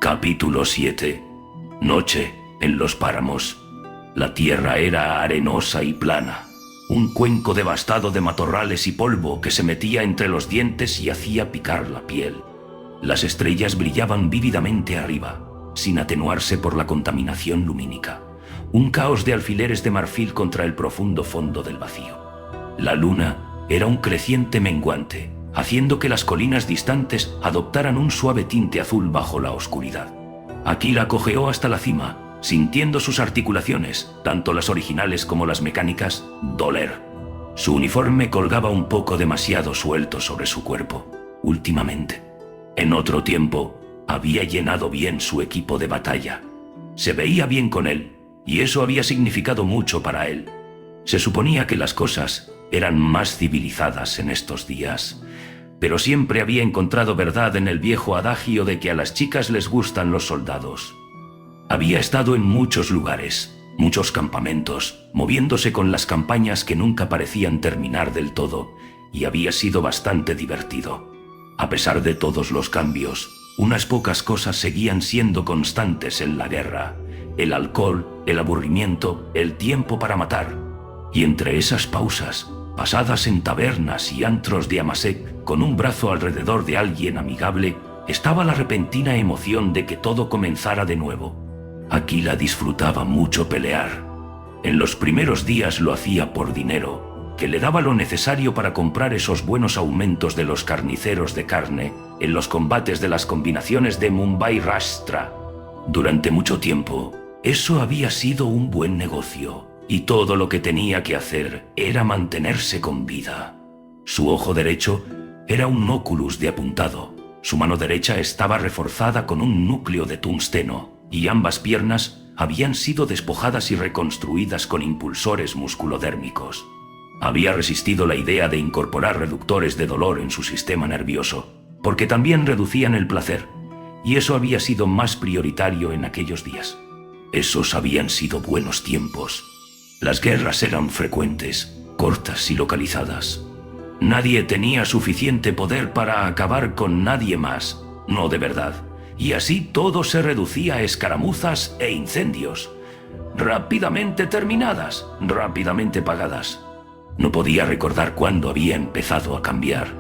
Capítulo 7. Noche en los páramos. La tierra era arenosa y plana. Un cuenco devastado de matorrales y polvo que se metía entre los dientes y hacía picar la piel. Las estrellas brillaban vívidamente arriba, sin atenuarse por la contaminación lumínica. Un caos de alfileres de marfil contra el profundo fondo del vacío. La luna era un creciente menguante, haciendo que las colinas distantes adoptaran un suave tinte azul bajo la oscuridad. Aquila cojeó hasta la cima, sintiendo sus articulaciones, tanto las originales como las mecánicas, doler. Su uniforme colgaba un poco demasiado suelto sobre su cuerpo, últimamente. En otro tiempo, había llenado bien su equipo de batalla. Se veía bien con él, y eso había significado mucho para él. Se suponía que las cosas eran más civilizadas en estos días, pero siempre había encontrado verdad en el viejo adagio de que a las chicas les gustan los soldados. Había estado en muchos lugares, muchos campamentos, moviéndose con las campañas que nunca parecían terminar del todo, y había sido bastante divertido. A pesar de todos los cambios, unas pocas cosas seguían siendo constantes en la guerra: el alcohol, el aburrimiento, el tiempo para matar. Y entre esas pausas, pasadas en tabernas y antros de Amasek, con un brazo alrededor de alguien amigable, estaba la repentina emoción de que todo comenzara de nuevo. Aquila disfrutaba mucho pelear. En los primeros días lo hacía por dinero, que le daba lo necesario para comprar esos buenos aumentos de los carniceros de carne en los combates de las combinaciones de Mumbai Rashtra. Durante mucho tiempo, eso había sido un buen negocio, y todo lo que tenía que hacer era mantenerse con vida. Su ojo derecho era un oculus de apuntado, su mano derecha estaba reforzada con un núcleo de tungsteno, y ambas piernas habían sido despojadas y reconstruidas con impulsores musculodérmicos. Había resistido la idea de incorporar reductores de dolor en su sistema nervioso, porque también reducían el placer, y eso había sido más prioritario en aquellos días. Esos habían sido buenos tiempos. Las guerras eran frecuentes, cortas y localizadas. Nadie tenía suficiente poder para acabar con nadie más, no de verdad, y así todo se reducía a escaramuzas e incendios, rápidamente terminadas, rápidamente pagadas. No podía recordar cuándo había empezado a cambiar.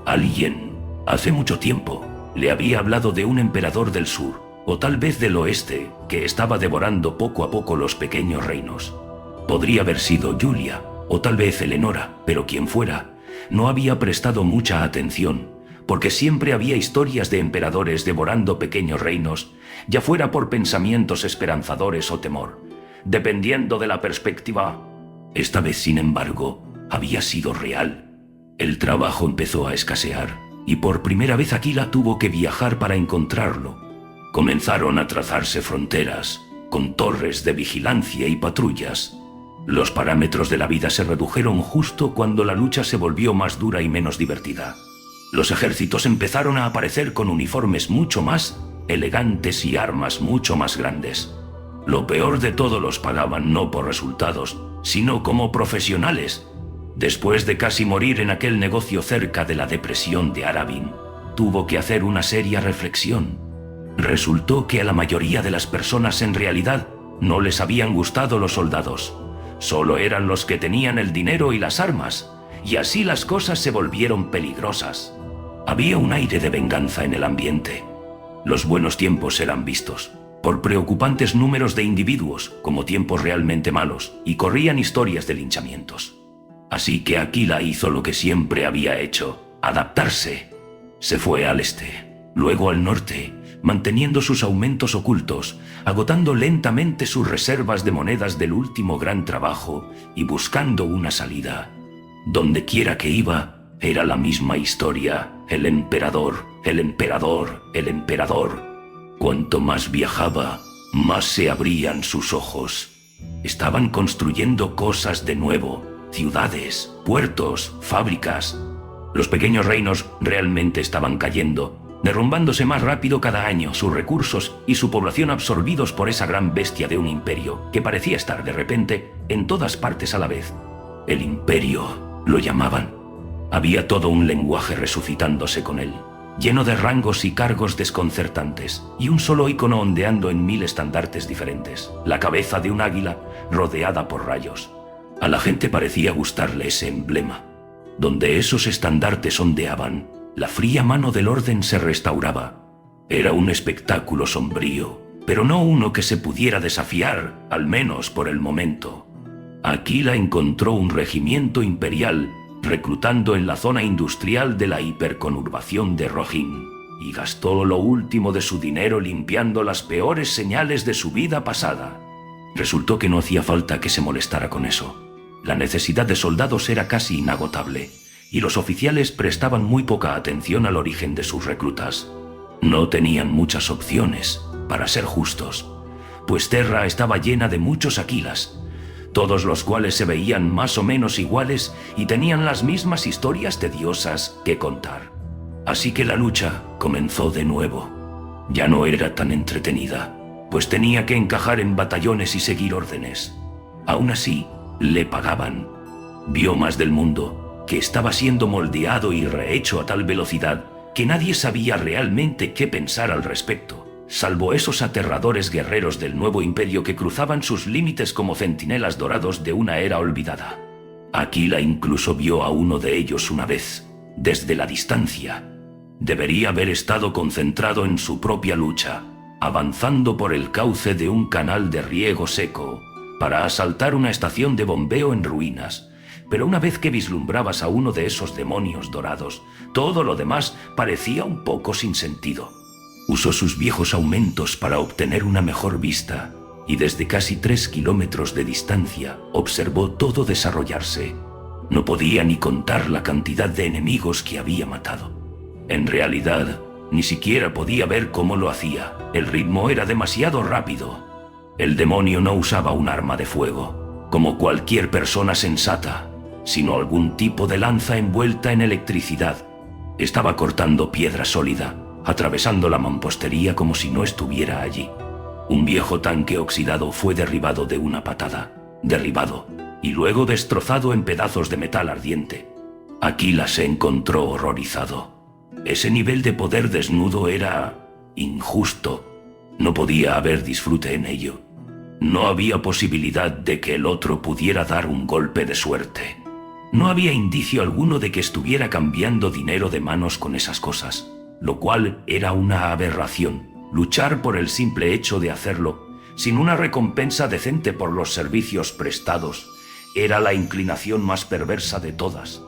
Alguien, hace mucho tiempo, le había hablado de un emperador del sur, o tal vez del oeste, que estaba devorando poco a poco los pequeños reinos. Podría haber sido Julia, o tal vez Eleonora, pero quien fuera, no había prestado mucha atención, porque siempre había historias de emperadores devorando pequeños reinos, ya fuera por pensamientos esperanzadores o temor, dependiendo de la perspectiva. Esta vez, sin embargo, había sido real. El trabajo empezó a escasear, y por primera vez Aquila tuvo que viajar para encontrarlo. Comenzaron a trazarse fronteras, con torres de vigilancia y patrullas. Los parámetros de la vida se redujeron justo cuando la lucha se volvió más dura y menos divertida. Los ejércitos empezaron a aparecer con uniformes mucho más elegantes y armas mucho más grandes. Lo peor de todo, los pagaban no por resultados, sino como profesionales. Después de casi morir en aquel negocio cerca de la depresión de Arabin, tuvo que hacer una seria reflexión. Resultó que a la mayoría de las personas en realidad no les habían gustado los soldados. Solo eran los que tenían el dinero y las armas, y así las cosas se volvieron peligrosas. Había un aire de venganza en el ambiente. Los buenos tiempos eran vistos por preocupantes números de individuos como tiempos realmente malos, y corrían historias de linchamientos. Así que Aquila hizo lo que siempre había hecho: adaptarse. Se fue al este, luego al norte, manteniendo sus aumentos ocultos, agotando lentamente sus reservas de monedas del último gran trabajo y buscando una salida. Donde quiera que iba, era la misma historia: el emperador, el emperador, el emperador. Cuanto más viajaba, más se abrían sus ojos. Estaban construyendo cosas de nuevo: ciudades, puertos, fábricas. Los pequeños reinos realmente estaban cayendo, derrumbándose más rápido cada año, sus recursos y su población absorbidos por esa gran bestia de un imperio que parecía estar de repente en todas partes a la vez. El imperio, lo llamaban. Había todo un lenguaje resucitándose con él. lleno de rangos y cargos desconcertantes, y un solo icono ondeando en 1000 estandartes diferentes, la cabeza de un águila rodeada por rayos. A la gente parecía gustarle ese emblema. Donde esos estandartes ondeaban, la fría mano del orden se restauraba. Era un espectáculo sombrío, pero no uno que se pudiera desafiar, al menos por el momento. Aquila encontró un regimiento imperial reclutando en la zona industrial de la hiperconurbación de Rohin, y gastó lo último de su dinero limpiando las peores señales de su vida pasada. Resultó que no hacía falta que se molestara con eso. La necesidad de soldados era casi inagotable, y los oficiales prestaban muy poca atención al origen de sus reclutas. No tenían muchas opciones, para ser justos, pues Terra estaba llena de muchos Aquilas, todos los cuales se veían más o menos iguales y tenían las mismas historias tediosas que contar. Así que la lucha comenzó de nuevo. Ya no era tan entretenida, pues tenía que encajar en batallones y seguir órdenes. Aún así, le pagaban. Vio más del mundo, que estaba siendo moldeado y rehecho a tal velocidad que nadie sabía realmente qué pensar al respecto, salvo esos aterradores guerreros del nuevo imperio que cruzaban sus límites como centinelas dorados de una era olvidada. Aquila incluso vio a uno de ellos una vez, desde la distancia. Debería haber estado concentrado en su propia lucha, avanzando por el cauce de un canal de riego seco, para asaltar una estación de bombeo en ruinas. Pero una vez que vislumbrabas a uno de esos demonios dorados, todo lo demás parecía un poco sin sentido. Usó sus viejos aumentos para obtener una mejor vista, y desde casi 3 kilómetros de distancia observó todo desarrollarse. No podía ni contar la cantidad de enemigos que había matado. En realidad, ni siquiera podía ver cómo lo hacía. El ritmo era demasiado rápido. El demonio no usaba un arma de fuego, como cualquier persona sensata, sino algún tipo de lanza envuelta en electricidad. Estaba cortando piedra sólida, atravesando la mampostería como si no estuviera allí. Un viejo tanque oxidado fue derribado de una patada, y luego destrozado en pedazos de metal ardiente. Aquila se encontró horrorizado. Ese nivel de poder desnudo era injusto. No podía haber disfrute en ello. No había posibilidad de que el otro pudiera dar un golpe de suerte. No había indicio alguno de que estuviera cambiando dinero de manos con esas cosas, lo cual era una aberración. Luchar por el simple hecho de hacerlo, sin una recompensa decente por los servicios prestados, era la inclinación más perversa de todas.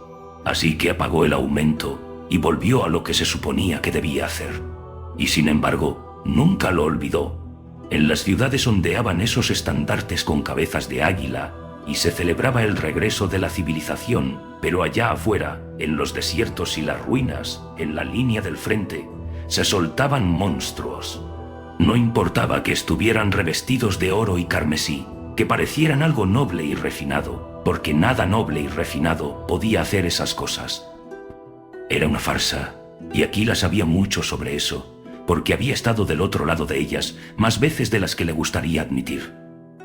Así que apagó el aumento y volvió a lo que se suponía que debía hacer. Y sin embargo, nunca lo olvidó. En las ciudades ondeaban esos estandartes con cabezas de águila y se celebraba el regreso de la civilización, pero allá afuera, en los desiertos y las ruinas, en la línea del frente, se soltaban monstruos. No importaba que estuvieran revestidos de oro y carmesí, que parecieran algo noble y refinado, porque nada noble y refinado podía hacer esas cosas. Era una farsa, y Aquila sabía mucho sobre eso, porque había estado del otro lado de ellas más veces de las que le gustaría admitir.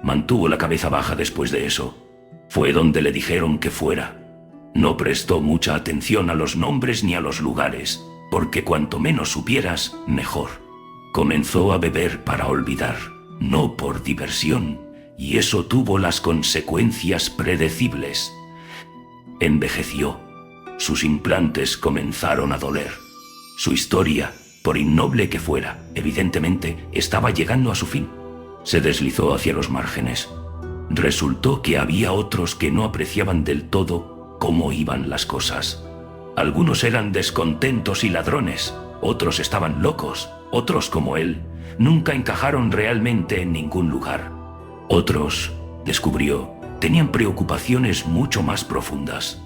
Mantuvo la cabeza baja después de eso. Fue donde le dijeron que fuera. No prestó mucha atención a los nombres ni a los lugares, porque cuanto menos supieras, mejor. Comenzó a beber para olvidar, no por diversión, y eso tuvo las consecuencias predecibles. Envejeció. Sus implantes comenzaron a doler. Su historia, por innoble que fuera, evidentemente estaba llegando a su fin. Se deslizó hacia los márgenes. Resultó que había otros que no apreciaban del todo cómo iban las cosas. Algunos eran descontentos y ladrones, otros estaban locos, otros como él, nunca encajaron realmente en ningún lugar. Otros, descubrió, tenían preocupaciones mucho más profundas.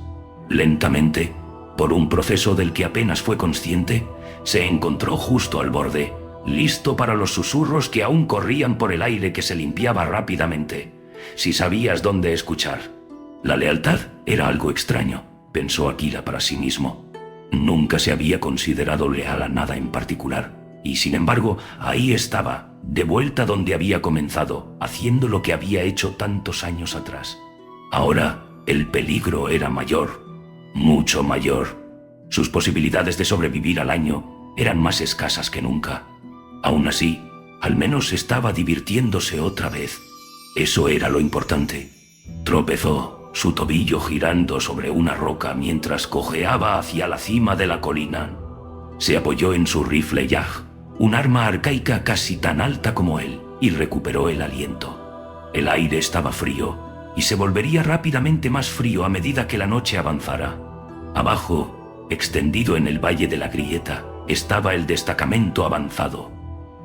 Lentamente, por un proceso del que apenas fue consciente, se encontró justo al borde, listo para los susurros que aún corrían por el aire que se limpiaba rápidamente, si sabías dónde escuchar. La lealtad era algo extraño, pensó Aquila para sí mismo. Nunca se había considerado leal a nada en particular, y sin embargo, ahí estaba, de vuelta donde había comenzado, haciendo lo que había hecho tantos años atrás. Ahora, el peligro era mayor, mucho mayor. Sus posibilidades de sobrevivir al año eran más escasas que nunca. Aún así, al menos estaba divirtiéndose otra vez. Eso era lo importante. Tropezó, su tobillo girando sobre una roca mientras cojeaba hacia la cima de la colina. Se apoyó en su rifle Yag, un arma arcaica casi tan alta como él, y recuperó el aliento. El aire estaba frío, y se volvería rápidamente más frío a medida que la noche avanzara. Abajo, extendido en el valle de la grieta, estaba el destacamento avanzado.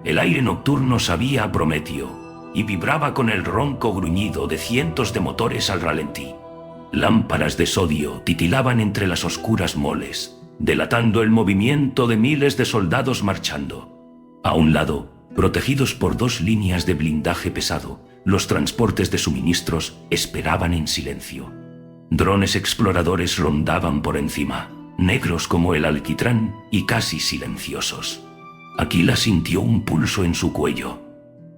El aire nocturno sabía a Prometeo, y vibraba con el ronco gruñido de cientos de motores al ralentí. Lámparas de sodio titilaban entre las oscuras moles, delatando el movimiento de miles de soldados marchando. A un lado, protegidos por 2 líneas de blindaje pesado, los transportes de suministros esperaban en silencio. Drones exploradores rondaban por encima, negros como el alquitrán y casi silenciosos. Aquila sintió un pulso en su cuello.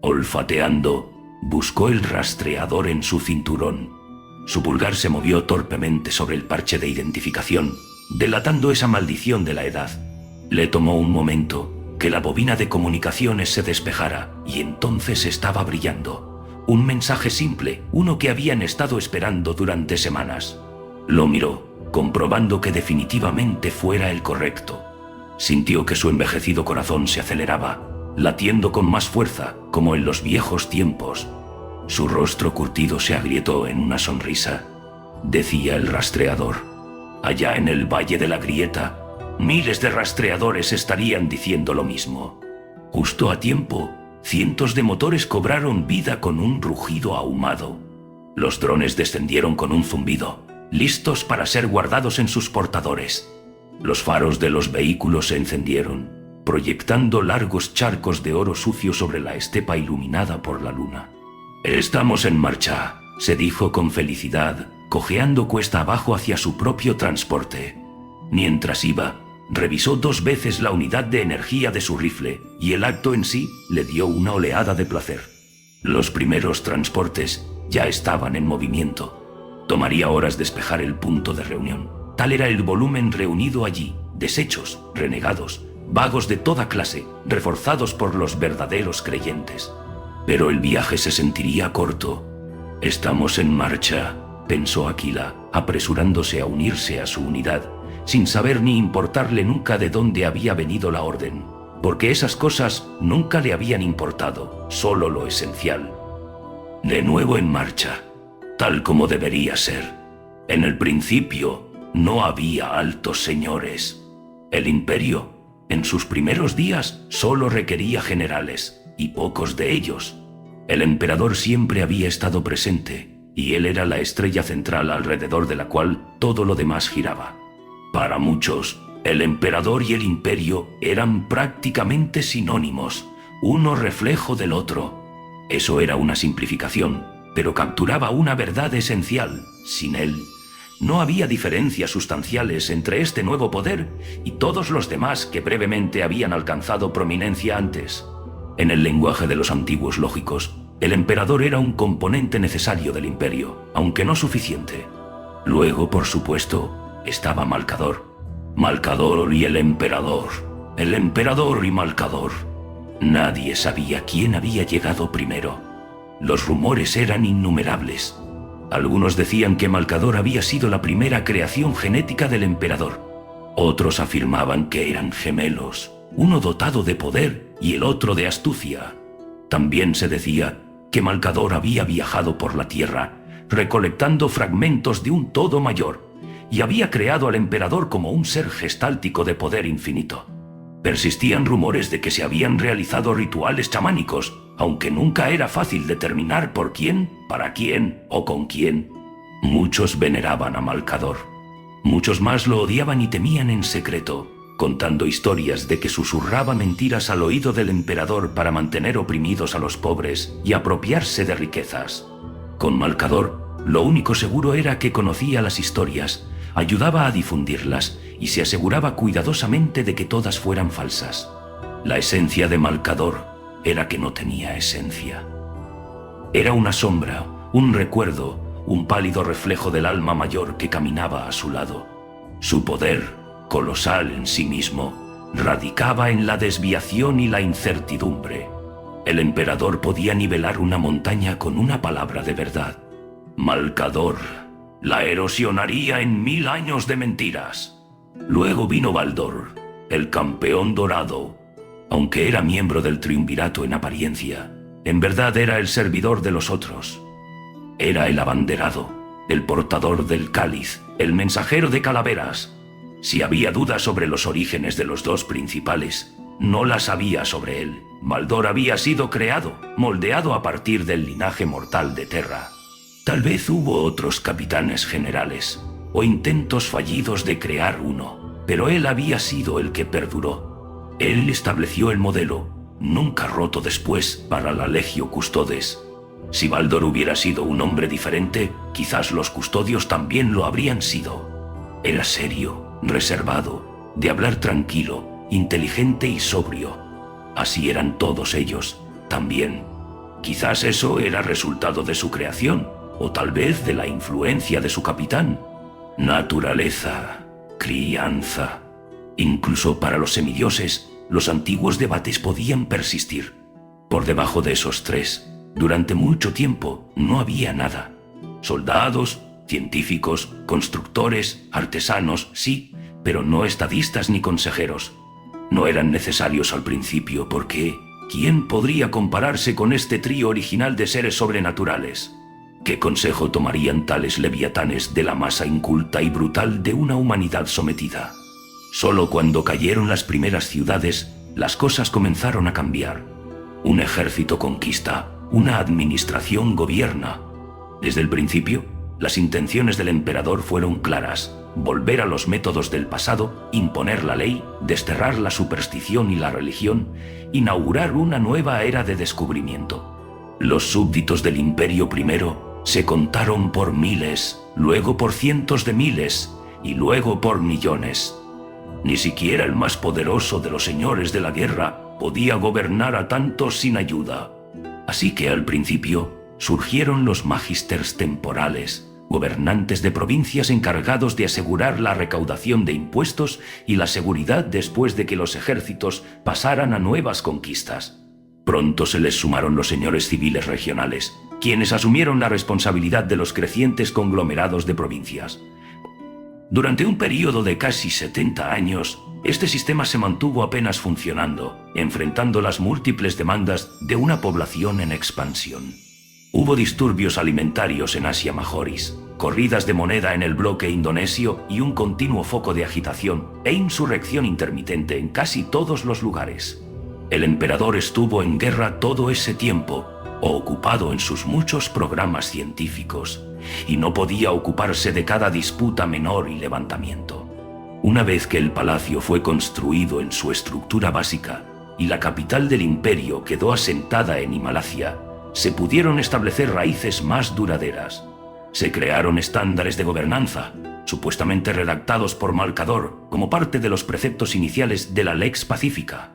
Olfateando, buscó el rastreador en su cinturón. Su pulgar se movió torpemente sobre el parche de identificación, delatando esa maldición de la edad. Le tomó un momento que la bobina de comunicaciones se despejara y entonces estaba brillando. Un mensaje simple, uno que habían estado esperando durante semanas. Lo miró, comprobando que definitivamente fuera el correcto. Sintió que su envejecido corazón se aceleraba, latiendo con más fuerza, como en los viejos tiempos. Su rostro curtido se agrietó en una sonrisa. Decía el rastreador: allá en el valle de la grieta, miles de rastreadores estarían diciendo lo mismo. Justo a tiempo, cientos de motores cobraron vida con un rugido ahumado. Los drones descendieron con un zumbido, listos para ser guardados en sus portadores. Los faros de los vehículos se encendieron, proyectando largos charcos de oro sucio sobre la estepa iluminada por la luna. «Estamos en marcha», se dijo con felicidad, cojeando cuesta abajo hacia su propio transporte. Mientras iba, revisó 2 veces la unidad de energía de su rifle, y el acto en sí le dio una oleada de placer. Los primeros transportes ya estaban en movimiento. Tomaría horas despejar el punto de reunión. Tal era el volumen reunido allí: desechos, renegados, vagos de toda clase, reforzados por los verdaderos creyentes. Pero el viaje se sentiría corto. «Estamos en marcha», pensó Aquila, apresurándose a unirse a su unidad, sin saber ni importarle nunca de dónde había venido la orden, porque esas cosas nunca le habían importado, solo lo esencial. De nuevo en marcha, tal como debería ser. En el principio no había altos señores. El imperio, en sus primeros días, solo requería generales, y pocos de ellos. El emperador siempre había estado presente, y él era la estrella central alrededor de la cual todo lo demás giraba. Para muchos, el emperador y el imperio eran prácticamente sinónimos, uno reflejo del otro. Eso era una simplificación, pero capturaba una verdad esencial. Sin él, no había diferencias sustanciales entre este nuevo poder y todos los demás que brevemente habían alcanzado prominencia antes. En el lenguaje de los antiguos lógicos, el emperador era un componente necesario del imperio, aunque no suficiente. Luego, por supuesto, estaba Malcador. Malcador y el emperador y Malcador. Nadie sabía quién había llegado primero. Los rumores eran innumerables. Algunos decían que Malcador había sido la primera creación genética del emperador. Otros afirmaban que eran gemelos, uno dotado de poder y el otro de astucia. También se decía que Malcador había viajado por la tierra, recolectando fragmentos de un todo mayor, y había creado al emperador como un ser gestáltico de poder infinito. Persistían rumores de que se habían realizado rituales chamánicos, aunque nunca era fácil determinar por quién, para quién o con quién. Muchos veneraban a Malcador. Muchos más lo odiaban y temían en secreto, contando historias de que susurraba mentiras al oído del emperador para mantener oprimidos a los pobres y apropiarse de riquezas. Con Malcador, lo único seguro era que conocía las historias, ayudaba a difundirlas y se aseguraba cuidadosamente de que todas fueran falsas. La esencia de Malcador era que no tenía esencia. Era una sombra, un recuerdo, un pálido reflejo del alma mayor que caminaba a su lado. Su poder, colosal en sí mismo, radicaba en la desviación y la incertidumbre. El emperador podía nivelar una montaña con una palabra de verdad. Malcador la erosionaría en 1000 años de mentiras. Luego vino Baldor, el campeón dorado. Aunque era miembro del triunvirato en apariencia, en verdad era el servidor de los otros. Era el abanderado, el portador del cáliz, el mensajero de calaveras. Si había dudas sobre los orígenes de los dos principales, no las había sobre él. Baldor había sido creado, moldeado a partir del linaje mortal de Terra. Tal vez hubo otros capitanes generales, o intentos fallidos de crear uno, pero él había sido el que perduró. Él estableció el modelo, nunca roto después, para la Legio Custodes. Si Baldor hubiera sido un hombre diferente, quizás los custodios también lo habrían sido. Era serio, reservado, de hablar tranquilo, inteligente y sobrio. Así eran todos ellos, también. Quizás eso era resultado de su creación, o tal vez de la influencia de su capitán. Naturaleza, crianza. Incluso para los semidioses, los antiguos debates podían persistir. Por debajo de esos tres, durante mucho tiempo, no había nada. Soldados, científicos, constructores, artesanos, sí, pero no estadistas ni consejeros. No eran necesarios al principio porque ¿quién podría compararse con este trío original de seres sobrenaturales? ¿Qué consejo tomarían tales leviatanes de la masa inculta y brutal de una humanidad sometida? Solo cuando cayeron las primeras ciudades, las cosas comenzaron a cambiar. Un ejército conquista, una administración gobierna. Desde el principio, las intenciones del emperador fueron claras: volver a los métodos del pasado, imponer la ley, desterrar la superstición y la religión, inaugurar una nueva era de descubrimiento. Los súbditos del imperio primero se contaron por miles, luego por cientos de miles y luego por millones. Ni siquiera el más poderoso de los señores de la guerra podía gobernar a tantos sin ayuda. Así que al principio surgieron los magisters temporales, gobernantes de provincias encargados de asegurar la recaudación de impuestos y la seguridad después de que los ejércitos pasaran a nuevas conquistas. Pronto se les sumaron los señores civiles regionales, quienes asumieron la responsabilidad de los crecientes conglomerados de provincias. Durante un período de casi 70 años, este sistema se mantuvo apenas funcionando, enfrentando las múltiples demandas de una población en expansión. Hubo disturbios alimentarios en Asia Majoris, corridas de moneda en el bloque indonesio y un continuo foco de agitación e insurrección intermitente en casi todos los lugares. El emperador estuvo en guerra todo ese tiempo, ocupado en sus muchos programas científicos, y no podía ocuparse de cada disputa menor y levantamiento. Una vez que el palacio fue construido en su estructura básica y la capital del imperio quedó asentada en Himalaya, se pudieron establecer raíces más duraderas. Se crearon estándares de gobernanza, supuestamente redactados por Malcador como parte de los preceptos iniciales de la Lex Pacífica.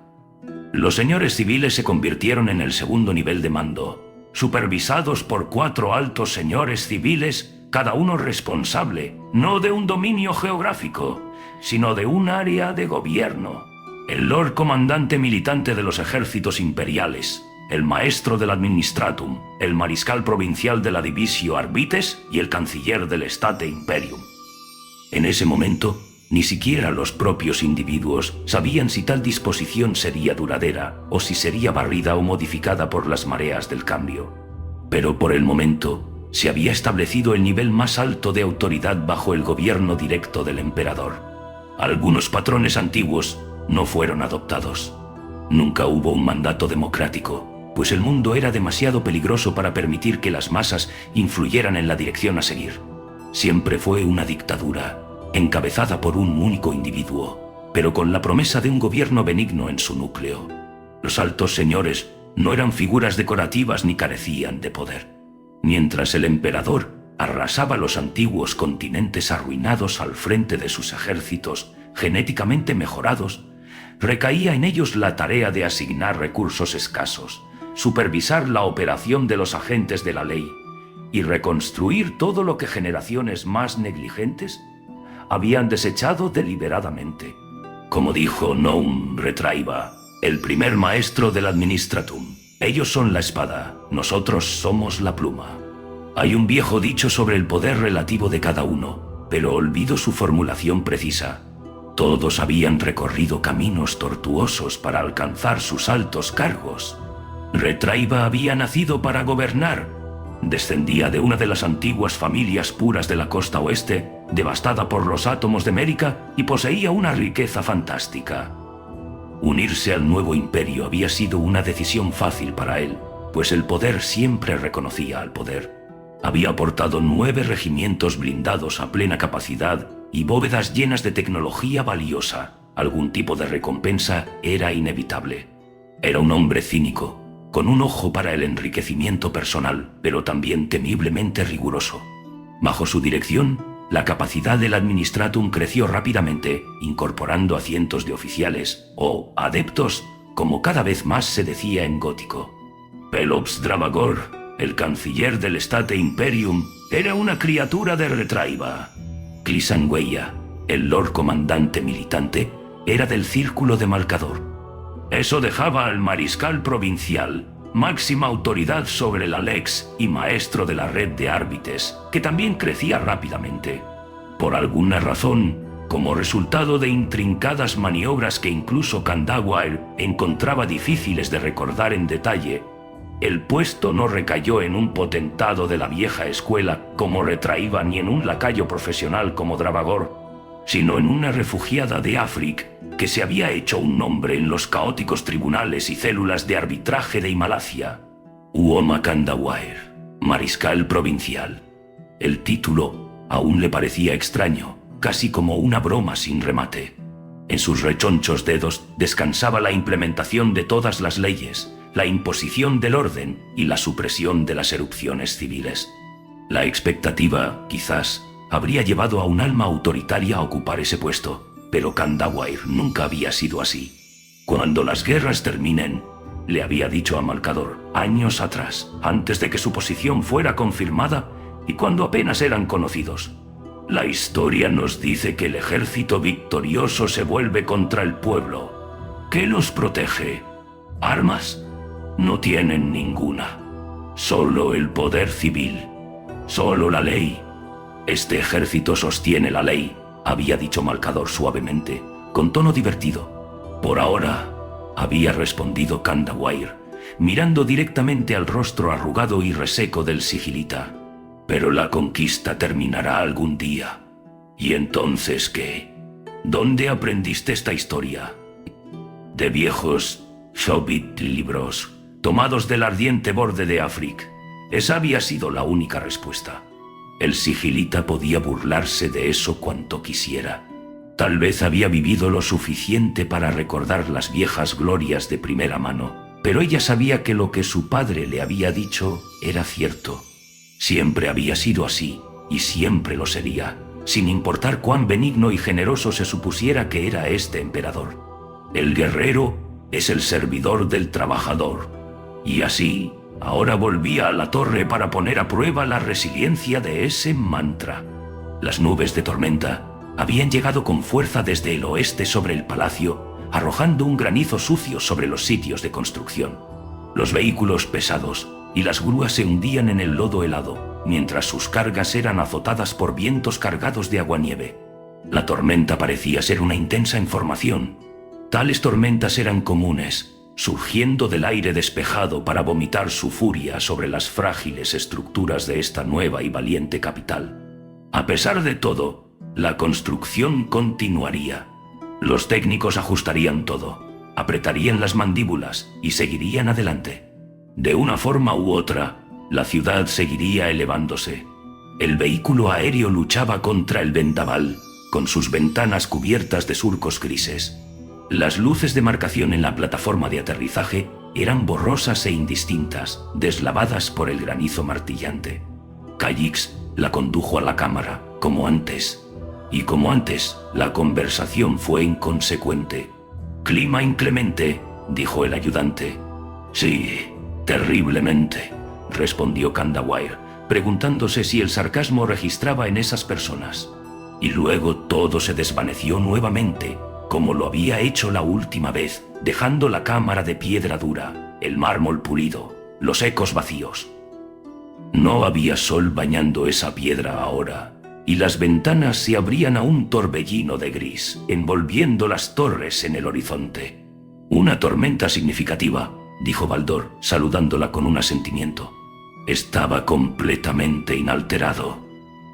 Los señores civiles se convirtieron en el segundo nivel de mando, supervisados por 4 altos señores civiles, cada uno responsable, no de un dominio geográfico, sino de un área de gobierno. El Lord Comandante Militante de los ejércitos imperiales, el Maestro del Administratum, el Mariscal Provincial de la Divisio Arbites y el Canciller del State Imperium. En ese momento, ni siquiera los propios individuos sabían si tal disposición sería duradera o si sería barrida o modificada por las mareas del cambio. Pero por el momento, se había establecido el nivel más alto de autoridad bajo el gobierno directo del emperador. Algunos patrones antiguos no fueron adoptados. Nunca hubo un mandato democrático, pues el mundo era demasiado peligroso para permitir que las masas influyeran en la dirección a seguir. Siempre fue una dictadura, encabezada por un único individuo, pero con la promesa de un gobierno benigno en su núcleo. Los altos señores no eran figuras decorativas ni carecían de poder. Mientras el emperador arrasaba los antiguos continentes arruinados al frente de sus ejércitos genéticamente mejorados, recaía en ellos la tarea de asignar recursos escasos, supervisar la operación de los agentes de la ley y reconstruir todo lo que generaciones más negligentes habían desechado deliberadamente. Como dijo Noum Retraiva, el primer maestro del Administratum. Ellos son la espada, nosotros somos la pluma. Hay un viejo dicho sobre el poder relativo de cada uno, pero olvido su formulación precisa. Todos habían recorrido caminos tortuosos para alcanzar sus altos cargos. Retraiva había nacido para gobernar. Descendía de una de las antiguas familias puras de la costa oeste, devastada por los átomos de Mérica, y poseía una riqueza fantástica. Unirse al nuevo imperio había sido una decisión fácil para él, pues el poder siempre reconocía al poder. Había aportado 9 regimientos blindados a plena capacidad y bóvedas llenas de tecnología valiosa. Algún tipo de recompensa era inevitable. Era un hombre cínico, con un ojo para el enriquecimiento personal, pero también temiblemente riguroso. Bajo su dirección, la capacidad del Administratum creció rápidamente, incorporando a cientos de oficiales, o adeptos, como cada vez más se decía en gótico. Pelops Dravagor, el canciller del State Imperium, era una criatura de Retraiva. Clisangüeya, el lord comandante militante, era del círculo de Malcador. Eso dejaba al mariscal provincial, máxima autoridad sobre la Lex y maestro de la red de árbites, que también crecía rápidamente. Por alguna razón, como resultado de intrincadas maniobras que incluso Kandawire encontraba difíciles de recordar en detalle, el puesto no recayó en un potentado de la vieja escuela como Retraiva ni en un lacayo profesional como Dravagor, sino en una refugiada de Afric que se había hecho un nombre en los caóticos tribunales y células de arbitraje de Himalacia. Uoma Kandawire, mariscal provincial. El título aún le parecía extraño, casi como una broma sin remate. En sus rechonchos dedos descansaba la implementación de todas las leyes, la imposición del orden y la supresión de las erupciones civiles. La expectativa, quizás, habría llevado a un alma autoritaria a ocupar ese puesto, pero Kandawire nunca había sido así. Cuando las guerras terminen, le había dicho a Malcador años atrás, antes de que su posición fuera confirmada y cuando apenas eran conocidos. La historia nos dice que el ejército victorioso se vuelve contra el pueblo. ¿Qué los protege? ¿Armas? No tienen ninguna. Solo el poder civil. Solo la ley. Este ejército sostiene la ley, había dicho Malcador suavemente, con tono divertido. Por ahora, había respondido Kandawire, mirando directamente al rostro arrugado y reseco del sigilita. Pero la conquista terminará algún día. ¿Y entonces qué? ¿Dónde aprendiste esta historia? De viejos Shobit libros, tomados del ardiente borde de Afric. Esa había sido la única respuesta. El sigilita podía burlarse de eso cuanto quisiera. Tal vez había vivido lo suficiente para recordar las viejas glorias de primera mano, pero ella sabía que lo que su padre le había dicho era cierto. Siempre había sido así, y siempre lo sería, sin importar cuán benigno y generoso se supusiera que era este emperador. El guerrero es el servidor del trabajador, y así, ahora volvía a la torre para poner a prueba la resiliencia de ese mantra. Las nubes de tormenta habían llegado con fuerza desde el oeste sobre el palacio, arrojando un granizo sucio sobre los sitios de construcción. Los vehículos pesados y las grúas se hundían en el lodo helado, mientras sus cargas eran azotadas por vientos cargados de aguanieve. La tormenta parecía ser una intensa información. Tales tormentas eran comunes, surgiendo del aire despejado para vomitar su furia sobre las frágiles estructuras de esta nueva y valiente capital. A pesar de todo, la construcción continuaría. Los técnicos ajustarían todo, apretarían las mandíbulas y seguirían adelante. De una forma u otra, la ciudad seguiría elevándose. El vehículo aéreo luchaba contra el vendaval, con sus ventanas cubiertas de surcos grises. Las luces de marcación en la plataforma de aterrizaje eran borrosas e indistintas, deslavadas por el granizo martillante. Kayix la condujo a la cámara, como antes. Y como antes, la conversación fue inconsecuente. «Clima inclemente», dijo el ayudante. «Sí, terriblemente», respondió Kandawire, preguntándose si el sarcasmo registraba en esas personas. Y luego todo se desvaneció nuevamente, como lo había hecho la última vez, dejando la cámara de piedra dura, el mármol pulido, los ecos vacíos. No había sol bañando esa piedra ahora, y las ventanas se abrían a un torbellino de gris, envolviendo las torres en el horizonte. «Una tormenta significativa», dijo Baldor, saludándola con un asentimiento. Estaba completamente inalterado.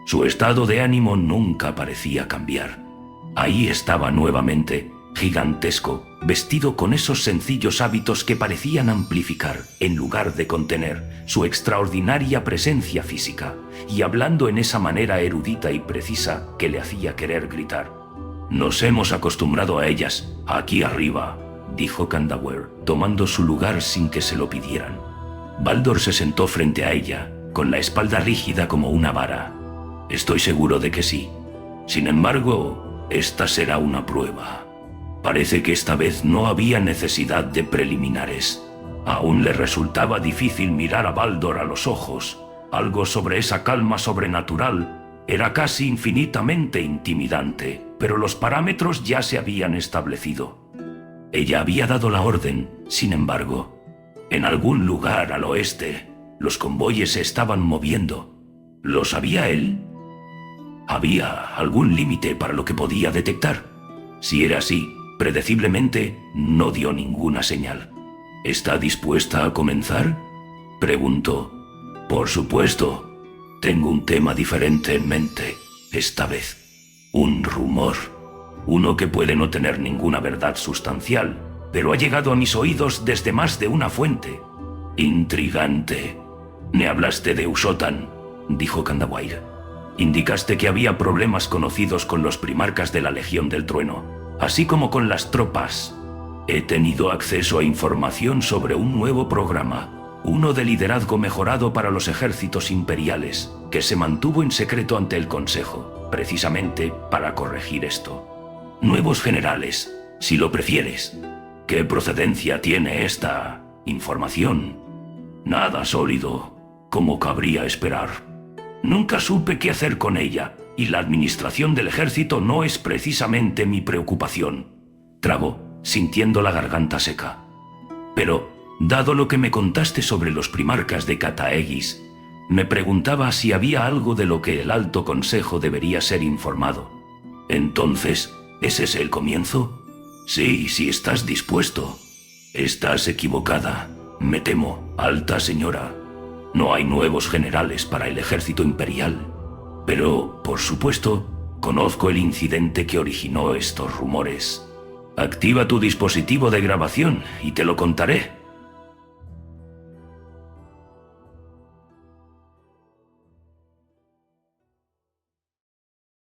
Su estado de ánimo nunca parecía cambiar. Ahí estaba nuevamente, gigantesco, vestido con esos sencillos hábitos que parecían amplificar, en lugar de contener, su extraordinaria presencia física, y hablando en esa manera erudita y precisa que le hacía querer gritar. «Nos hemos acostumbrado a ellas, aquí arriba», dijo Candawer, tomando su lugar sin que se lo pidieran. Baldor se sentó frente a ella, con la espalda rígida como una vara. «Estoy seguro de que sí. Sin embargo, esta será una prueba. Parece que esta vez no había necesidad de preliminares. Aún le resultaba difícil mirar a Baldor a los ojos. Algo sobre esa calma sobrenatural era casi infinitamente intimidante, pero los parámetros ya se habían establecido. Ella había dado la orden, sin embargo. En algún lugar al oeste, los convoyes se estaban moviendo. ¿Lo sabía él? ¿Había algún límite para lo que podía detectar? Si era así, predeciblemente no dio ninguna señal. ¿Está dispuesta a comenzar?, preguntó. «Por supuesto. Tengo un tema diferente en mente, esta vez. Un rumor. Uno que puede no tener ninguna verdad sustancial, pero ha llegado a mis oídos desde más de una fuente. Intrigante. Me hablaste de Usotan», dijo Candawair. «Indicaste que había problemas conocidos con los primarcas de la Legión del Trueno, así como con las tropas. He tenido acceso a información sobre un nuevo programa, uno de liderazgo mejorado para los ejércitos imperiales, que se mantuvo en secreto ante el Consejo, precisamente para corregir esto. Nuevos generales, si lo prefieres. ¿Qué procedencia tiene esta información? Nada sólido, como cabría esperar. Nunca supe qué hacer con ella, y la administración del ejército no es precisamente mi preocupación». Tragó, sintiendo la garganta seca. «Pero, dado lo que me contaste sobre los primarcas de Cataegis, me preguntaba si había algo de lo que el Alto Consejo debería ser informado. Entonces, ¿ese es el comienzo? Sí, si estás dispuesto. Estás equivocada, me temo, alta señora. No hay nuevos generales para el ejército imperial. Pero, por supuesto, conozco el incidente que originó estos rumores. Activa tu dispositivo de grabación y te lo contaré».